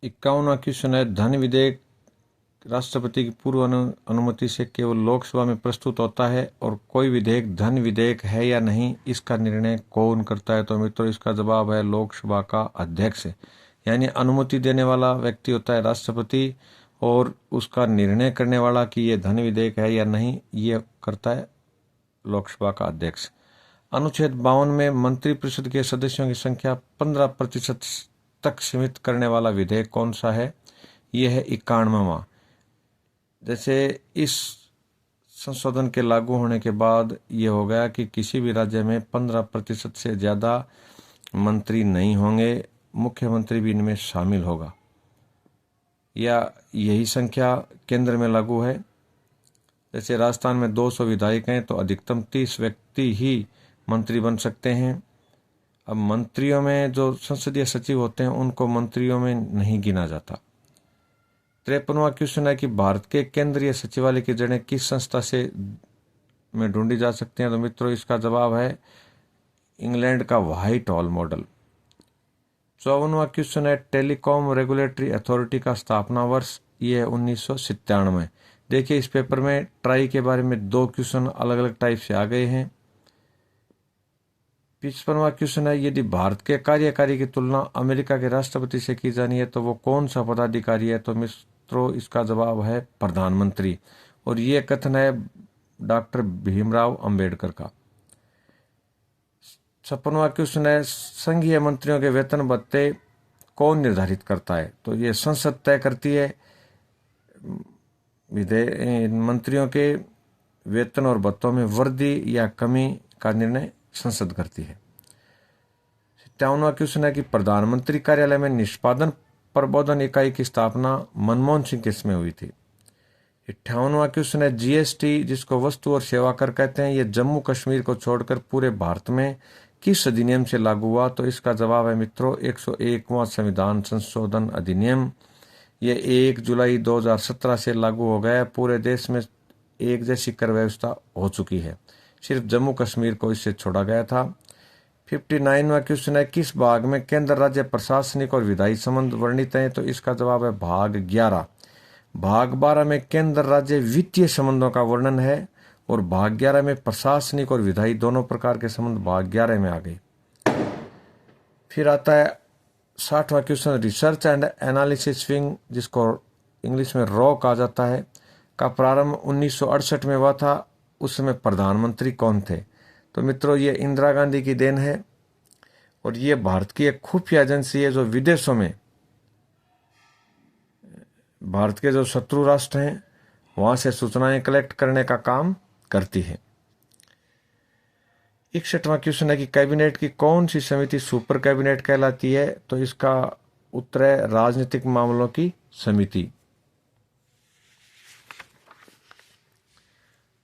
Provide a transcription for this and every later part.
51वां question है, धन विधेयक राष्ट्रपति की पूर्व अनुमति से केवल लोकसभा में प्रस्तुत होता है और कोई विधेयक धन विधेयक है या नहीं, इसका निर्णय कौन करता है? तो मित्रों, इसका जवाब है लोकसभा का अध्यक्ष। यानी अनुमति देने वाला व्यक्ति होता है राष्ट्रपति और उसका निर्णय करने वाला कि ये धन विधेयक है या नहीं, ये करता है लोकसभा का अध्यक्ष। अनुच्छेद 52 में मंत्रिपरिषद के सदस्यों की संख्या 15% तक सीमित करने वाला विधेयक कौन सा है? यह है 51वां। जैसे इस संशोधन के लागू होने के बाद ये हो गया कि किसी भी राज्य में 15% से ज़्यादा मंत्री नहीं होंगे, मुख्यमंत्री भी इनमें शामिल होगा, या यही संख्या केंद्र में लागू है। जैसे राजस्थान में 200 विधायक हैं तो अधिकतम 30 व्यक्ति ही मंत्री बन सकते हैं। अब मंत्रियों में जो संसदीय सचिव होते हैं उनको मंत्रियों में नहीं गिना जाता। 53वां क्वेश्चन है कि भारत के केंद्रीय सचिवालय की जड़ें किस संस्था से में ढूंढी जा सकती हैं? तो मित्रों, इसका जवाब है इंग्लैंड का व्हाइट हॉल मॉडल। 54वां क्वेश्चन है, टेलीकॉम रेगुलेटरी अथॉरिटी का स्थापना वर्ष, ये है 1997। देखिए, इस पेपर में ट्राई के बारे में 2 क्वेश्चन अलग अलग टाइप से आ गए हैं। 55वां क्वेश्चन है, यदि भारत के कार्यकारी की तुलना अमेरिका के राष्ट्रपति से की जानी है तो वो कौन सा पदाधिकारी है? तो मित्रों, इसका जवाब है प्रधानमंत्री, और ये कथन है डॉक्टर भीमराव अंबेडकर का। 56वां क्वेश्चन है, संघीय मंत्रियों के वेतन भत्ते कौन निर्धारित करता है? तो ये संसद तय करती है। मंत्रियों के वेतन और भत्तों में वृद्धि या कमी का निर्णय संसद करती है। 57वां क्वेश्चन है कि प्रधानमंत्री कार्यालय में निष्पादन प्रबोधन इकाई की स्थापना मनमोहन सिंह के समय हुई थी। 58वां क्वेश्चन है, जीएसटी जिसको वस्तु और सेवा कर कहते हैं, ये जम्मू कश्मीर को छोड़कर पूरे भारत में किस अधिनियम से लागू हुआ? तो इसका जवाब है मित्रों 101वां संविधान संशोधन अधिनियम। ये 1 जुलाई 2017 से लागू हो गया। पूरे देश में एक जैसी कर व्यवस्था हो चुकी है, सिर्फ जम्मू कश्मीर को इससे छोड़ा गया था। 59वां क्वेश्चन है, किस भाग में केंद्र राज्य प्रशासनिक और विधायी संबंध वर्णित हैं? तो इसका जवाब है भाग 11। भाग 12 में केंद्र राज्य वित्तीय संबंधों का वर्णन है और भाग 11 में प्रशासनिक और विधायी दोनों प्रकार के संबंध भाग 11 में आ गए। फिर आता है 60वां question, research and analysis wing जिसको इंग्लिश में रॉ कहा जाता है का प्रारंभ 1968 में हुआ था। उस समय प्रधानमंत्री कौन थे? तो मित्रों, ये इंदिरा गांधी की देन है और ये भारत की एक खुफिया एजेंसी है जो विदेशों में भारत के जो शत्रु राष्ट्र हैं वहां से सूचनाएं कलेक्ट करने का काम करती है। 61वां क्वेश्चन है कि कैबिनेट की कौन सी समिति सुपर कैबिनेट कहलाती है? तो इसका उत्तर है राजनीतिक मामलों की समिति।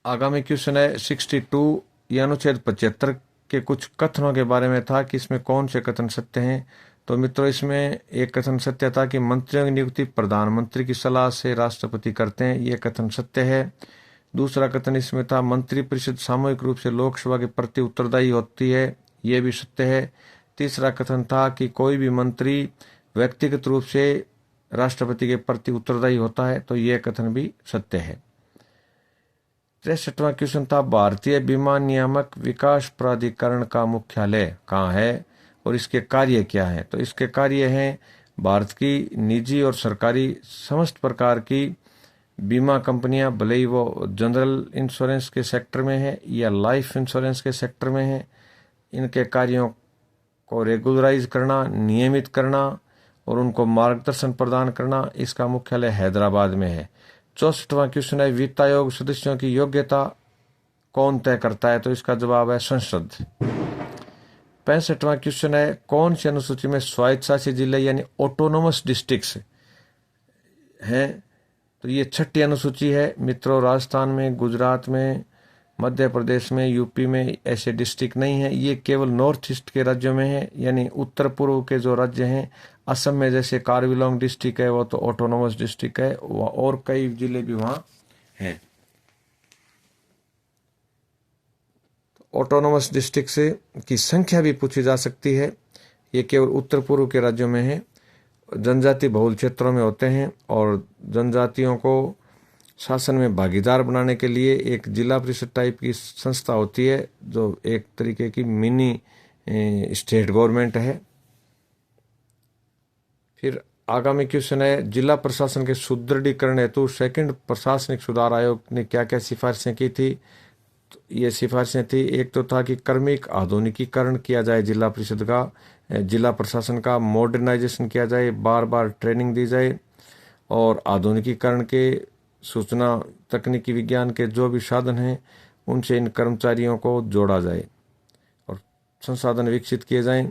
आगामी क्वेश्चन है 62, यह अनुच्छेद 75 के कुछ कथनों के बारे में था कि इसमें कौन से कथन सत्य हैं? तो मित्रों, इसमें एक कथन सत्य था कि मंत्रियों की नियुक्ति प्रधानमंत्री की सलाह से राष्ट्रपति करते हैं, यह कथन सत्य है। दूसरा कथन इसमें था मंत्रिपरिषद सामूहिक रूप से लोकसभा के प्रति उत्तरदायी होती है, यह भी सत्य है। तीसरा कथन था कि कोई भी मंत्री व्यक्तिगत रूप से राष्ट्रपति के प्रति उत्तरदायी होता है, तो यह कथन भी सत्य है। 63वां क्वेश्चन था भारतीय बीमा नियामक विकास प्राधिकरण का मुख्यालय कहाँ है और इसके कार्य क्या हैं? तो इसके कार्य हैं भारत की निजी और सरकारी समस्त प्रकार की बीमा कंपनियां, भले ही वो जनरल इंश्योरेंस के सेक्टर में है या लाइफ इंश्योरेंस के सेक्टर में है, इनके कार्यों को रेगुलराइज करना, नियमित करना और उनको मार्गदर्शन प्रदान करना, इसका मुख्यालय हैदराबाद में है। 64वां क्वेश्चन है वित्त आयोग सदस्यों की योग्यता कौन तय करता है? तो इसका जवाब है संसद। 65वां क्वेश्चन है कौन सी अनुसूची में स्वायत्तशासी जिले यानी ऑटोनोमस डिस्ट्रिक्ट्स हैं? तो ये 6ठी अनुसूची है मित्रों। राजस्थान में, गुजरात में, मध्य प्रदेश में, यूपी में ऐसे डिस्ट्रिक्ट नहीं है। ये केवल नॉर्थ ईस्ट के राज्यों में है, यानी उत्तर पूर्व के जो राज्य हैं, असम में जैसे कार्बिलोंग डिस्ट्रिक्ट है वो तो ऑटोनोमस डिस्ट्रिक्ट है, और कई जिले भी वहाँ हैं। ऑटोनोमस डिस्ट्रिक्ट से की संख्या भी पूछी जा सकती है, ये केवल उत्तर पूर्व के राज्यों में है। जनजाति बहुल क्षेत्रों में होते हैं और जनजातियों को शासन में भागीदार बनाने के लिए एक जिला परिषद टाइप की संस्था होती है जो एक तरीके की मिनी स्टेट गवर्नमेंट है। फिर आगामी क्वेश्चन है, जिला प्रशासन के सुदृढ़ीकरण हेतु सेकंड प्रशासनिक सुधार आयोग ने क्या क्या सिफारिशें की थी। तो ये सिफारिशें थी, एक तो था कि क्रमिक आधुनिकीकरण किया जाए जिला परिषद का, जिला प्रशासन का मॉडर्नाइजेशन किया जाए, बार बार ट्रेनिंग दी जाए और आधुनिकीकरण के सूचना तकनीकी विज्ञान के जो भी साधन हैं उनसे इन कर्मचारियों को जोड़ा जाए और संसाधन विकसित किए जाएं।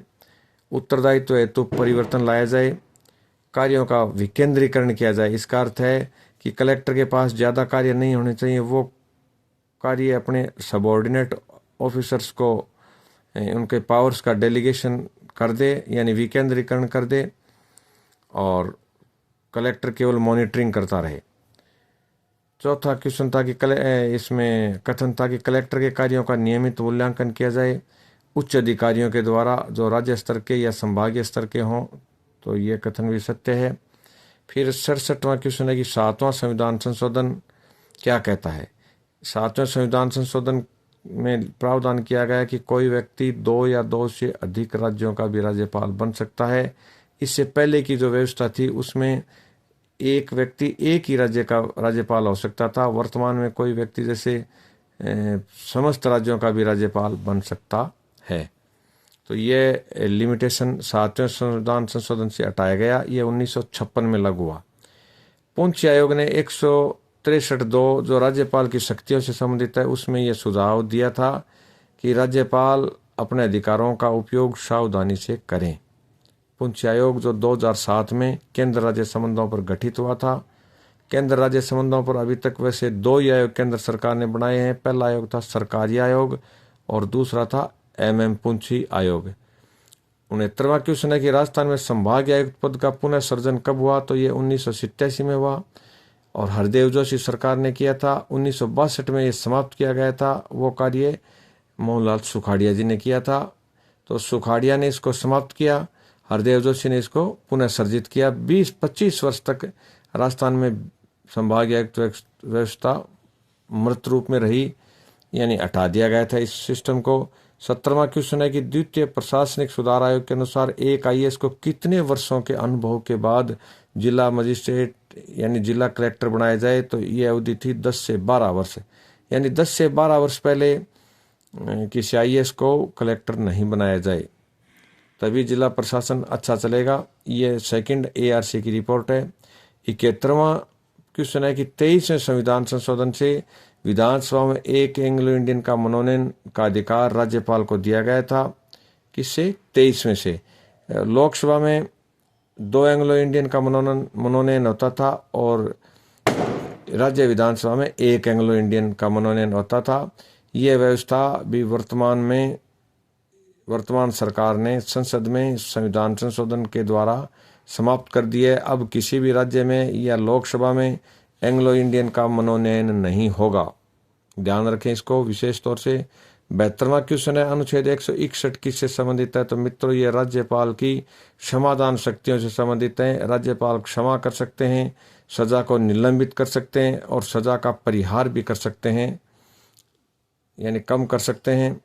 उत्तरदायित्व हेतु परिवर्तन लाया जाए, कार्यों का विकेंद्रीकरण किया जाए। इसका अर्थ है कि कलेक्टर के पास ज़्यादा कार्य नहीं होने चाहिए, वो कार्य अपने सबॉर्डिनेट ऑफिसर्स को उनके पावर्स का डेलीगेशन कर दे, यानी विकेंद्रीकरण कर दे और कलेक्टर केवल मॉनिटरिंग करता रहे। चौथा क्वेश्चन था कि इसमें कथन था कि कलेक्टर के कार्यों का नियमित मूल्यांकन किया जाए उच्च अधिकारियों के द्वारा जो राज्य स्तर के या संभागीय स्तर के हों, तो ये कथन भी सत्य है। फिर 67वां क्वेश्चन है कि 7वां संविधान संशोधन क्या कहता है। 7वें संविधान संशोधन में प्रावधान किया गया कि कोई व्यक्ति 2 या 2 से अधिक राज्यों का भी राज्यपाल बन सकता है। इससे पहले की जो व्यवस्था थी उसमें एक व्यक्ति एक ही राज्य का राज्यपाल हो सकता था। वर्तमान में कोई व्यक्ति जैसे समस्त राज्यों का भी राज्यपाल बन सकता है। तो ये लिमिटेशन 7वें संविधान संशोधन से हटाया गया, ये 1956 में लागू हुआ। पूंछी आयोग ने 163(2) जो राज्यपाल की शक्तियों से संबंधित है उसमें यह सुझाव दिया था कि राज्यपाल अपने अधिकारों का उपयोग सावधानी से करें। पूंछी आयोग जो 2007 में केंद्र राज्य संबंधों पर गठित हुआ था। केंद्र राज्य संबंधों पर अभी तक वैसे 2 ही आयोग केंद्र सरकार ने बनाए हैं। पहला आयोग था सरकारी आयोग और दूसरा था MM पूंछी आयोग। 69वां क्वेश्चन है कि राजस्थान में संभागीय आयुक्त पद का पुनः सृजन कब हुआ। तो ये 1987 में हुआ और हरदेव जोशी सरकार ने किया था। 1962 में ये समाप्त किया गया था, वो कार्य मोहनलाल सुखाड़िया जी ने किया था। तो सुखाड़िया ने इसको समाप्त किया, हरदेव जोशी ने इसको पुनः सर्जित किया। 20-25 वर्ष तक राजस्थान में संभागीय आयुक्त व्यवस्था मृत रूप में रही, यानी हटा दिया गया था इस सिस्टम को। 17वां क्वेश्चन है कि द्वितीय प्रशासनिक सुधार आयोग के अनुसार एक IAS को कितने वर्षों के अनुभव के बाद जिला मजिस्ट्रेट यानी जिला कलेक्टर बनाया जाए। तो ये अवधि थी 10 से 12 वर्ष, यानी 10 से 12 वर्ष पहले किसी IAS को कलेक्टर नहीं बनाया जाए, तभी जिला प्रशासन अच्छा चलेगा। ये सेकंड ARC की रिपोर्ट है। 71वां क्वेश्चन है कि 23वें संविधान संशोधन से विधानसभा में एक एंग्लो इंडियन का मनोनयन का अधिकार राज्यपाल को दिया गया था। किससे? 23वें से। लोकसभा में 2 एंग्लो इंडियन का मनोनयन होता था और राज्य विधानसभा में 1 एंग्लो इंडियन का मनोनयन होता था। यह व्यवस्था भी वर्तमान सरकार ने संसद में संविधान संशोधन के द्वारा समाप्त कर दी है। अब किसी भी राज्य में या लोकसभा में एंग्लो इंडियन का मनोनयन नहीं होगा, ध्यान रखें इसको विशेष तौर से। 72वां क्वेश्चन है अनुच्छेद 161 किससे संबंधित है। तो मित्रों ये राज्यपाल की क्षमादान शक्तियों से संबंधित है। राज्यपाल क्षमा कर सकते हैं, सजा को निलंबित कर सकते हैं और सजा का परिहार भी कर सकते हैं, यानी कम कर सकते हैं।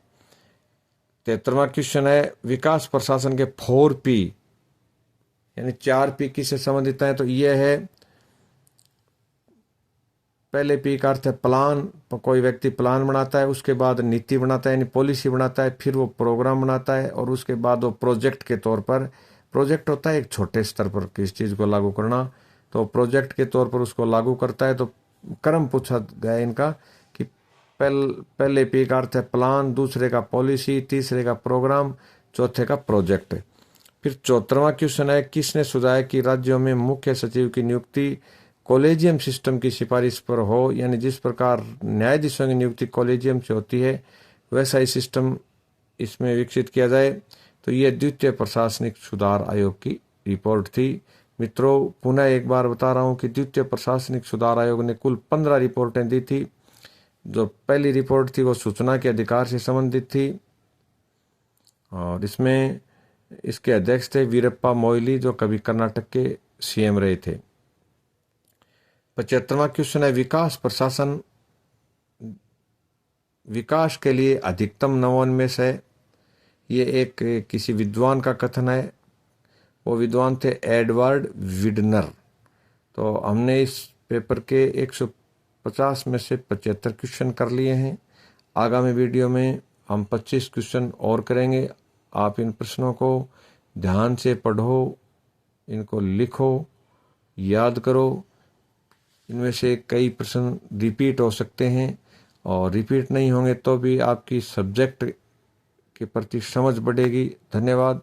73वां क्वेश्चन है विकास प्रशासन के 4P यानी 4P किससे संबंधित है। तो यह है, पहले P का अर्थ है प्लान, कोई व्यक्ति प्लान बनाता है, उसके बाद नीति बनाता है यानी पॉलिसी बनाता है, फिर वो प्रोग्राम बनाता है और उसके बाद वो प्रोजेक्ट के तौर पर, प्रोजेक्ट होता है एक छोटे स्तर पर किस चीज़ को लागू करना, तो प्रोजेक्ट के तौर पर उसको लागू करता है। तो क्रम पूछा गया इनका कि पहले P का अर्थ है प्लान, दूसरे का पॉलिसी, तीसरे का प्रोग्राम, चौथे का प्रोजेक्ट। फिर 74वां क्वेश्चन है किसने सुझाया कि राज्यों में मुख्य सचिव की नियुक्ति कॉलेजियम सिस्टम की सिफारिश पर हो, यानी जिस प्रकार न्यायाधीशों की नियुक्ति कॉलेजियम से होती है वैसा ही सिस्टम इसमें विकसित किया जाए। तो ये द्वितीय प्रशासनिक सुधार आयोग की रिपोर्ट थी। मित्रों पुनः एक बार बता रहा हूँ कि द्वितीय प्रशासनिक सुधार आयोग ने कुल 15 रिपोर्टें दी थी। जो पहली रिपोर्ट थी वो सूचना के अधिकार से संबंधित थी और इसमें इसके अध्यक्ष थे वीरप्पा मोइली, जो कभी कर्नाटक के सीएम रहे थे। 75वां क्वेश्चन है, विकास प्रशासन विकास के लिए अधिकतम नवोन्मेष है। ये एक किसी विद्वान का कथन है। वो विद्वान थे एडवर्ड विडनर। तो हमने इस पेपर के 150 में से 75 क्वेश्चन कर लिए हैं। आगामी वीडियो में हम 25 क्वेश्चन और करेंगे। आप इन प्रश्नों को ध्यान से पढ़ो, इनको लिखो, याद करो। इनमें से कई प्रश्न रिपीट हो सकते हैं, और रिपीट नहीं होंगे तो भी आपकी सब्जेक्ट के प्रति समझ बढ़ेगी। धन्यवाद।